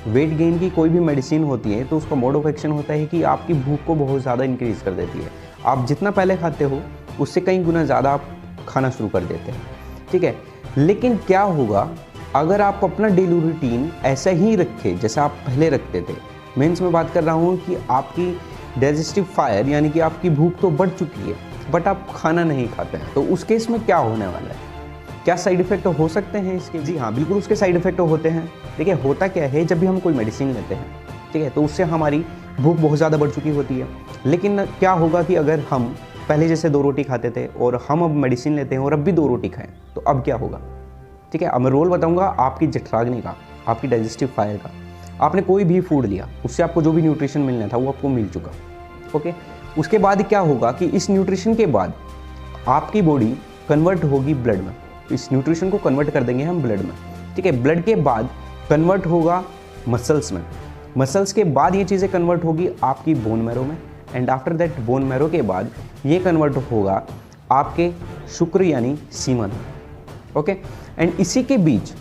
Weight gain की कोई भी मेडिसिन होती है तो उसका मोड ऑफ एक्शन होता है कि आपकी भूख को बहुत ज़्यादा इंक्रीज़ कर देती है। आप जितना पहले खाते हो उससे कई गुना ज़्यादा आप खाना शुरू कर देते हैं, ठीक है। लेकिन क्या होगा अगर आप अपना डेली रूटीन ऐसा ही रखें जैसा आप पहले रखते थे। मीन्स मैं बात कर रहा हूँ कि आपकी डाइजेस्टिव फायर यानी कि आपकी भूख तो बढ़ चुकी है बट आप खाना नहीं खाते हैं, तो उस केस में क्या होने वाला है? क्या साइड इफ़ेक्ट हो सकते हैं इसके? जी हाँ, बिल्कुल उसके साइड इफ़ेक्ट होते हैं। देखिए होता क्या है, जब भी हम कोई मेडिसिन लेते हैं, ठीक है, तो उससे हमारी भूख बहुत ज़्यादा बढ़ चुकी होती है। लेकिन क्या होगा कि अगर हम पहले जैसे 2 रोटी खाते थे और हम अब मेडिसिन लेते हैं और अब भी 2 रोटी खाएं, तो अब क्या होगा? ठीक है, अब मैं रोल बताऊंगा आपकी जठराग्नि का, आपकी डाइजेस्टिव फायर का। आपने कोई भी फूड लिया, उससे आपको जो भी न्यूट्रिशन मिलना था वो आपको मिल चुका, ओके। उसके बाद क्या होगा कि इस न्यूट्रिशन के बाद आपकी बॉडी कन्वर्ट होगी ब्लड में। इस न्यूट्रिशन को कन्वर्ट कर देंगे हम ब्लड में, ठीक है। ब्लड के बाद कन्वर्ट होगा मसल्स में, मसल्स के बाद ये चीज़ें कन्वर्ट होगी आपकी बोन मैरो में, and after that bone marrow के बाद ये कन्वर्ट होगा आपके शुक्र यानी सीमन, ओके। एंड इसी के बीच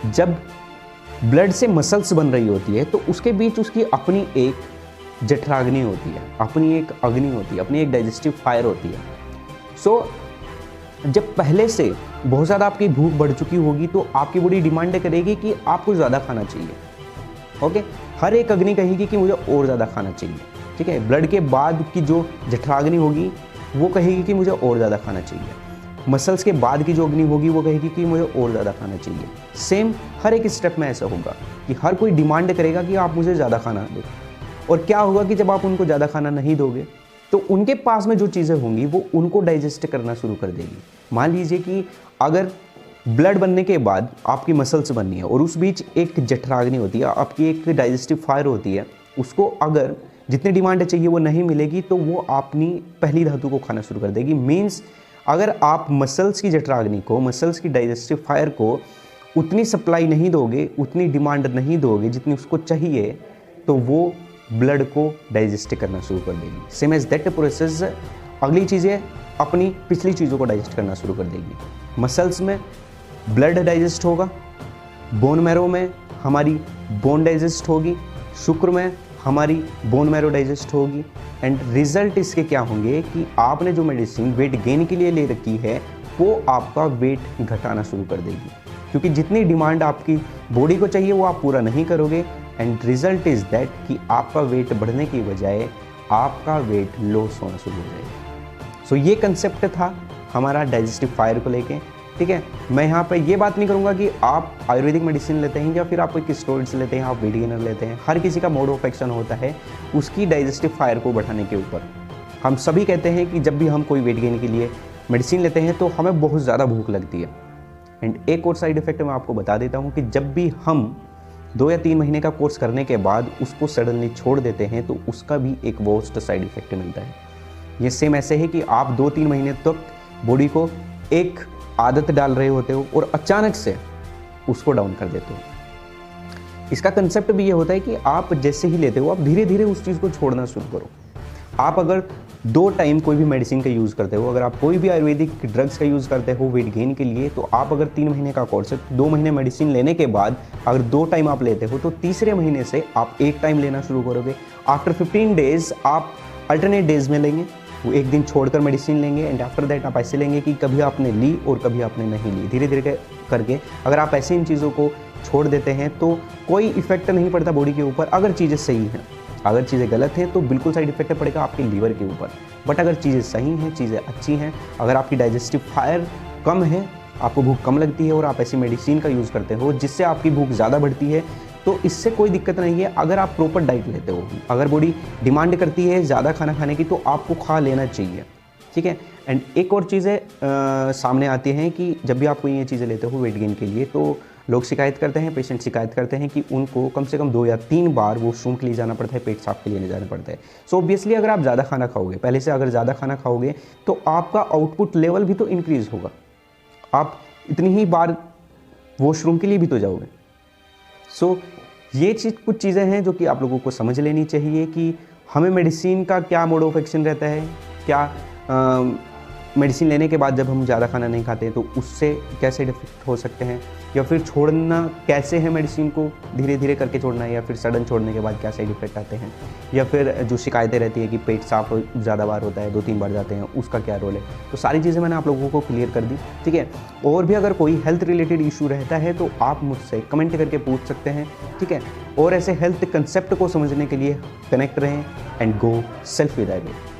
जब ब्लड से मसल्स बन रही होती है तो उसके बीच उसकी अपनी एक जठराग्नि होती है, अपनी एक अग्नि होती है, अपनी एक डाइजेस्टिव फायर होती है। सो जब पहले से बहुत ज़्यादा आपकी भूख बढ़ चुकी होगी तो आपकी बॉडी डिमांड करेगी कि आपको ज़्यादा खाना चाहिए, ओके। हर एक अग्नि कहेगी कि मुझे और ज़्यादा खाना चाहिए, ठीक है। ब्लड के बाद की जो जठराग्नि होगी वो कहेगी कि मुझे और ज़्यादा खाना चाहिए। मसल्स के बाद की जो अग्नि होगी वो कहेगी कि मुझे और ज़्यादा खाना चाहिए। सेम हर एक स्टेप में ऐसा होगा कि हर कोई डिमांड करेगा कि आप मुझे ज़्यादा खाना दो। और क्या होगा कि जब आप उनको ज़्यादा खाना नहीं दोगे तो उनके पास में जो चीज़ें होंगी वो उनको डाइजेस्ट करना शुरू कर देगी। मान लीजिए कि अगर ब्लड बनने के बाद आपकी मसल्स बननी है और उस बीच एक जठराग्नि होती है, आपकी एक डाइजेस्टिव फायर होती है, उसको अगर जितनी डिमांड चाहिए वो नहीं मिलेगी तो वो अपनी पहली धातु को खाना शुरू कर देगी। मीन्स अगर आप मसल्स की जठराग्नि को, मसल्स की डाइजेस्टिव फायर को उतनी सप्लाई नहीं दोगे, उतनी डिमांड नहीं दोगे जितनी उसको चाहिए, तो वो ब्लड को डाइजेस्ट करना शुरू कर देगी। सेम एज दैट प्रोसेस अगली चीज़ें अपनी पिछली चीज़ों को डाइजेस्ट करना शुरू कर देगी। मसल्स में ब्लड डाइजेस्ट होगा, बोन मैरो में हमारी बोन डाइजेस्ट होगी, शुक्र में हमारी बोन मैरो डाइजेस्ट होगी। एंड रिजल्ट इसके क्या होंगे कि आपने जो मेडिसिन वेट गेन के लिए ले रखी है वो आपका वेट घटाना शुरू कर देगी, क्योंकि जितनी डिमांड आपकी बॉडी को चाहिए वो आप पूरा नहीं करोगे। एंड रिजल्ट इज़ दैट कि आपका वेट बढ़ने की बजाय आपका वेट लॉस होना शुरू हो जाएगा। सो ये कंसेप्ट था हमारा डाइजेस्टिव फायर को लेके, ठीक है। मैं यहाँ पे ये बात नहीं करूँगा कि आप आयुर्वेदिक मेडिसिन लेते हैं या फिर आप कोई स्टेरॉइड्स लेते हैं, आप वेट गेनर लेते हैं। हर किसी का मोड ऑफ एक्शन होता है उसकी डाइजेस्टिव फायर को बढ़ाने के ऊपर। हम सभी कहते हैं कि जब भी हम कोई वेट गेन के लिए मेडिसिन लेते हैं तो हमें बहुत ज़्यादा भूख लगती है। एंड एक और साइड इफेक्ट मैं आपको बता देता हूँ कि जब भी हम 2 या 3 महीने का कोर्स करने के बाद उसको सडनली छोड़ देते हैं तो उसका भी एक वर्स्ट साइड इफेक्ट मिलता है। ये सेम ऐसे है कि आप 2-3 महीने तक बॉडी को एक आदत डाल रहे होते हो और अचानक से उसको डाउन कर देते हो। इसका कंसेप्ट भी ये होता है कि आप जैसे ही लेते हो आप धीरे धीरे उस चीज़ को छोड़ना शुरू करो। आप अगर 2 टाइम कोई भी मेडिसिन का यूज़ करते हो, अगर आप कोई भी आयुर्वेदिक ड्रग्स का यूज़ करते हो वेट गेन के लिए, तो आप अगर 3 महीने का कोर्स है, 2 महीने मेडिसिन लेने के बाद अगर 2 टाइम आप लेते हो तो तीसरे महीने से आप 1 टाइम लेना शुरू करोगे। आफ्टर 15 डेज आप अल्टरनेट डेज में लेंगे, वो एक दिन छोड़कर मेडिसिन लेंगे। एंड आफ्टर दैट आप ऐसे लेंगे कि कभी आपने ली और कभी आपने नहीं ली। धीरे धीरे करके अगर आप ऐसे इन चीज़ों को छोड़ देते हैं तो कोई इफेक्ट नहीं पड़ता बॉडी के ऊपर। अगर चीज़ें सही हैं, अगर चीज़ें गलत हैं तो बिल्कुल साइड इफेक्ट पड़ेगा आपके लीवर के ऊपर। बट अगर चीज़ें सही हैं, चीज़ें अच्छी हैं, अगर आपकी डाइजेस्टिव फायर कम है, आपको भूख कम लगती है और आप ऐसी मेडिसिन का यूज़ करते हो जिससे आपकी भूख ज़्यादा बढ़ती है, तो इससे कोई दिक्कत नहीं है। अगर आप प्रॉपर डाइट लेते हो, अगर बॉडी डिमांड करती है ज़्यादा खाना खाने की, तो आपको खा लेना चाहिए, ठीक है। एंड एक और चीज़ें सामने आती हैं कि जब भी आप कोई ये चीज़ें लेते हो वेट गेन के लिए, तो लोग शिकायत करते हैं, पेशेंट शिकायत करते हैं कि उनको कम से कम 2 या 3 बार वॉशरूम के लिए जाना पड़ता है, पेट साफ के लिए नहीं जाना पड़ता है। सो ऑब्वियसली अगर आप ज़्यादा खाना खाओगे, पहले से अगर ज़्यादा खाना खाओगे तो आपका आउटपुट लेवल भी तो इंक्रीज़ होगा, आप इतनी ही बार वॉशरूम के लिए भी तो जाओगे। सो ये कुछ चीज़ें हैं जो कि आप लोगों को समझ लेनी चाहिए कि हमें मेडिसिन का क्या मोड ऑफ एक्शन रहता है, क्या मेडिसिन लेने के बाद जब हम ज़्यादा खाना नहीं खाते तो उससे क्या साइड इफेक्ट हो सकते हैं, या फिर छोड़ना कैसे है, मेडिसिन को धीरे धीरे करके छोड़ना है या फिर सडन छोड़ने के बाद क्या साइड इफेक्ट आते हैं, या फिर जो शिकायतें रहती है कि पेट साफ ज़्यादा बार होता है, 2-3 बार जाते हैं, उसका क्या रोल है। तो सारी चीज़ें मैंने आप लोगों को क्लियर कर दी, ठीक है। और भी अगर कोई हेल्थ रिलेटेड इशू रहता है तो आप मुझसे कमेंट करके पूछ सकते हैं, ठीक है। और ऐसे हेल्थ कंसेप्ट को समझने के लिए कनेक्ट रहें and go self with idea.